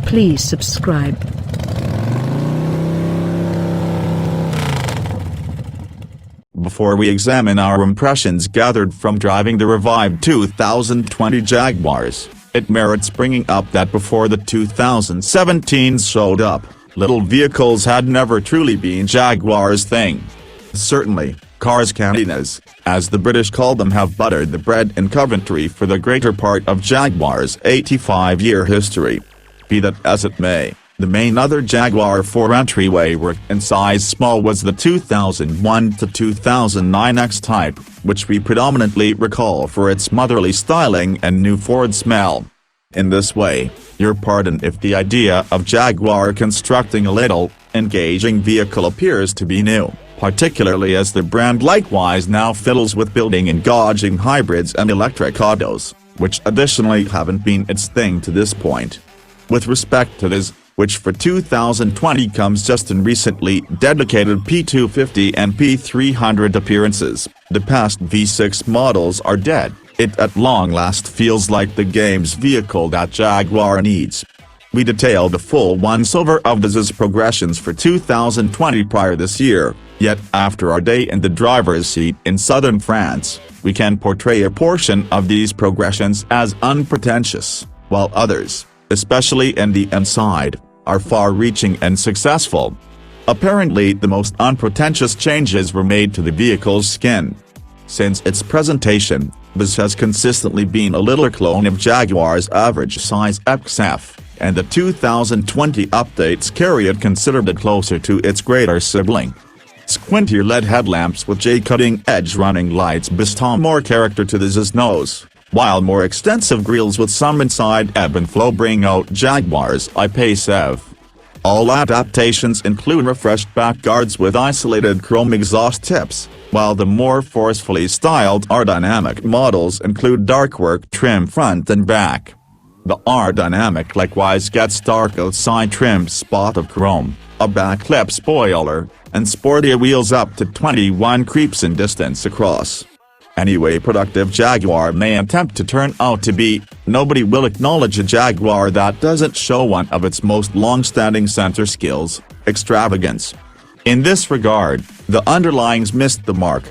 Please subscribe. Before we examine our impressions gathered from driving the revived 2020 Jaguars, it merits bringing up that before the 2017s showed up, little vehicles had never truly been Jaguar's thing. Certainly, cars cantinas, as the British called them, have buttered the bread in Coventry for the greater part of Jaguar's 85-year history. Be that as it may, the main other Jaguar four-entryway work in size small was the 2001 to 2009 X-Type, which we predominantly recall for its motherly styling and new Ford smell. In this way, you're pardoned if the idea of Jaguar constructing a little, engaging vehicle appears to be new, particularly as the brand likewise now fiddles with building engaging hybrids and electric autos, which additionally haven't been its thing to this point. With respect to this, which for 2020 comes just in recently dedicated P250 and P300 appearances, the past V6 models are dead. It at long last feels like the game's vehicle that Jaguar needs. We detailed a full once-over of these progressions for 2020 prior this year, yet after our day in the driver's seat in southern France, we can portray a portion of these progressions as unpretentious, while others, especially in the inside, are far-reaching and successful. Apparently the most unpretentious changes were made to the vehicle's skin. Since its presentation, this has consistently been a littler clone of Jaguar's average size XF, and the 2020 updates carry it considerably closer to its greater sibling. Squintier LED headlamps with J-cutting-edge running lights bestow more character to this nose, while more extensive grilles with some inside ebb and flow bring out Jaguar's I-Pace EV. All adaptations include refreshed back guards with isolated chrome exhaust tips, while the more forcefully styled R-Dynamic models include dark work trim front and back. The R-Dynamic likewise gets dark outside trim spot of chrome, a backclip spoiler, and sportier wheels up to 21 creeps in distance across. Any way productive Jaguar may attempt to turn out to be, nobody will acknowledge a Jaguar that doesn't show one of its most long-standing center skills, extravagance. In this regard, the underlyings missed the mark.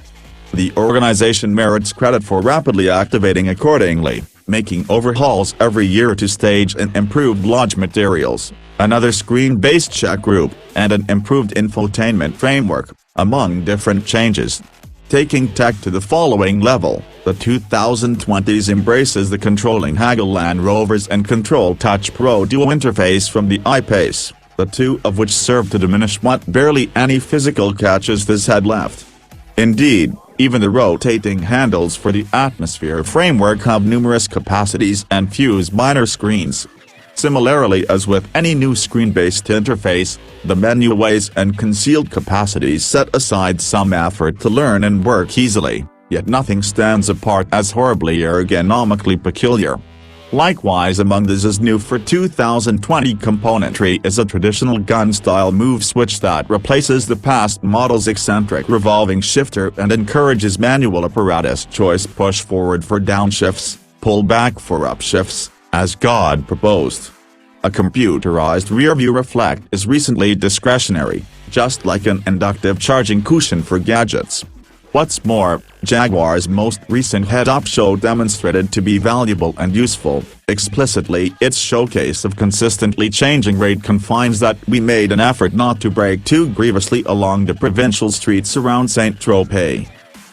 The organization merits credit for rapidly activating accordingly, making overhauls every year to stage and improved lodge materials, another screen-based check group, and an improved infotainment framework, among different changes. Taking tech to the following level, the 2020s embraces the controlling Hagel Land Rovers and Control Touch Pro dual interface from the I-Pace, the two of which serve to diminish what barely any physical catches this had left. Indeed, even the rotating handles for the Atmosphere framework have numerous capacities and fuse minor screens. Similarly as with any new screen-based interface, the menuways and concealed capacities set aside some effort to learn and work easily, yet nothing stands apart as horribly ergonomically peculiar. Likewise among this is new for 2020 componentry is a traditional gun-style move switch that replaces the past model's eccentric revolving shifter and encourages manual apparatus choice, push forward for downshifts, pull back for upshifts, as God proposed. A computerized rearview reflect is recently discretionary, just like an inductive charging cushion for gadgets. What's more, Jaguar's most recent head-up show demonstrated to be valuable and useful. Explicitly, its showcase of consistently changing rate confines that we made an effort not to break too grievously along the provincial streets around Saint-Tropez.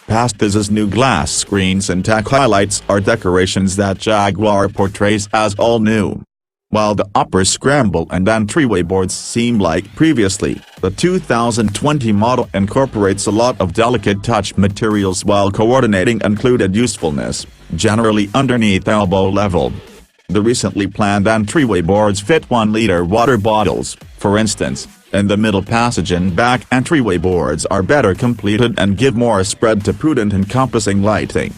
Past this new glass screens and tech highlights are decorations that Jaguar portrays as all new. While the upper scramble and entryway boards seem like previously, the 2020 model incorporates a lot of delicate touch materials while coordinating included usefulness, generally underneath elbow level. The recently planned entryway boards fit 1-liter water bottles, for instance, and the middle passage and back entryway boards are better completed and give more spread to prudent encompassing lighting.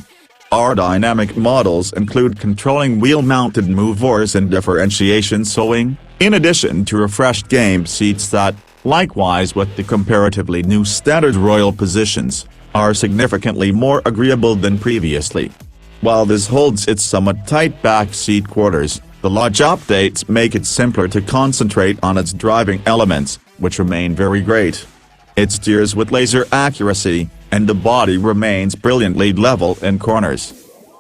Our dynamic models include controlling wheel-mounted movers and differentiation sewing, in addition to refreshed game seats that, likewise with the comparatively new standard royal positions, are significantly more agreeable than previously. While this holds its somewhat tight back seat quarters, The large updates make it simpler to concentrate on its driving elements, which remain very great. It steers with laser accuracy, and the body remains brilliantly level in corners.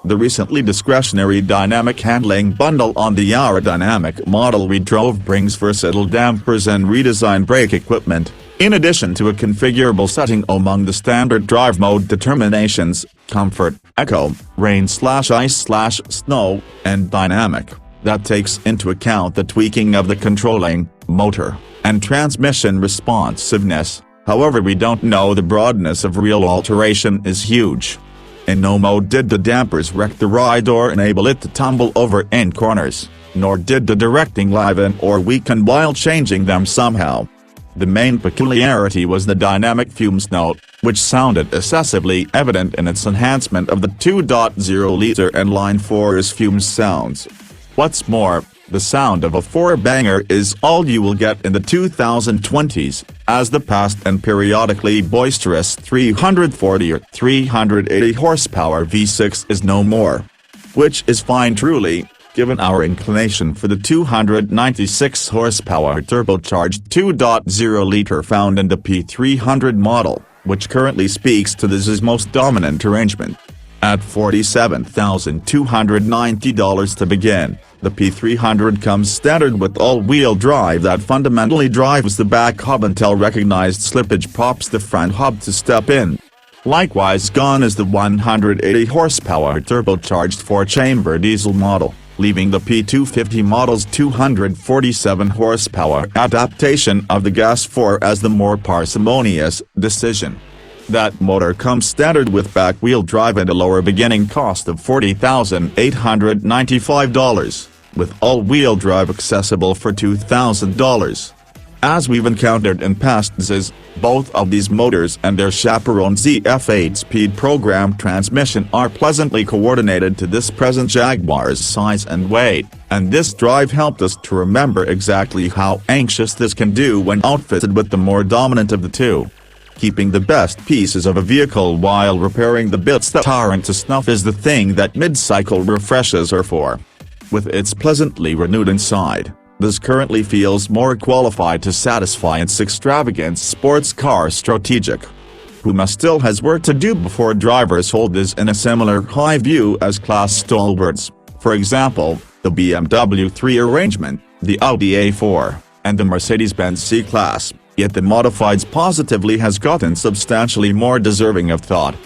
The recently discretionary dynamic handling bundle on the aerodynamic model we drove brings versatile dampers and redesigned brake equipment, in addition to a configurable setting among the standard drive mode determinations: comfort, eco, rain/ice/snow, and dynamic, that takes into account the tweaking of the controlling, motor, and transmission responsiveness. However, we don't know the broadness of real alteration is huge. In no mode did the dampers wreck the ride or enable it to tumble over in corners, nor did the directing liven or weaken while changing them somehow. The main peculiarity was the dynamic fumes note, which sounded excessively evident in its enhancement of the 2.0-liter and Line 4's fumes sounds. What's more, the sound of a four-banger is all you will get in the 2020s, as the past and periodically boisterous 340 or 380 horsepower V6 is no more. Which is fine truly, given our inclination for the 296 horsepower turbocharged 2.0-liter found in the P300 model, which currently speaks to this most dominant arrangement. At $47,290 to begin, the P300 comes standard with all-wheel drive that fundamentally drives the back hub until recognized slippage prompts the front hub to step in. Likewise gone is the 180 horsepower turbocharged four-chamber diesel model, leaving the P250 model's 247 horsepower adaptation of the gas 4 as the more parsimonious decision. That motor comes standard with back-wheel drive and a lower beginning cost of $40,895, with all-wheel drive accessible for $2,000. As we've encountered in past Zs, both of these motors and their chaperone ZF 8-speed program transmission are pleasantly coordinated to this present Jaguar's size and weight, and this drive helped us to remember exactly how anxious this can do when outfitted with the more dominant of the two. Keeping the best pieces of a vehicle while repairing the bits that aren't to snuff is the thing that mid-cycle refreshes are for. With its pleasantly renewed inside, this currently feels more qualified to satisfy its extravagant sports car strategic. Puma still has work to do before drivers hold this in a similar high view as class stalwarts, for example, the BMW 3 arrangement, the Audi A4, and the Mercedes-Benz C-Class. Yet the modifieds positively has gotten substantially more deserving of thought.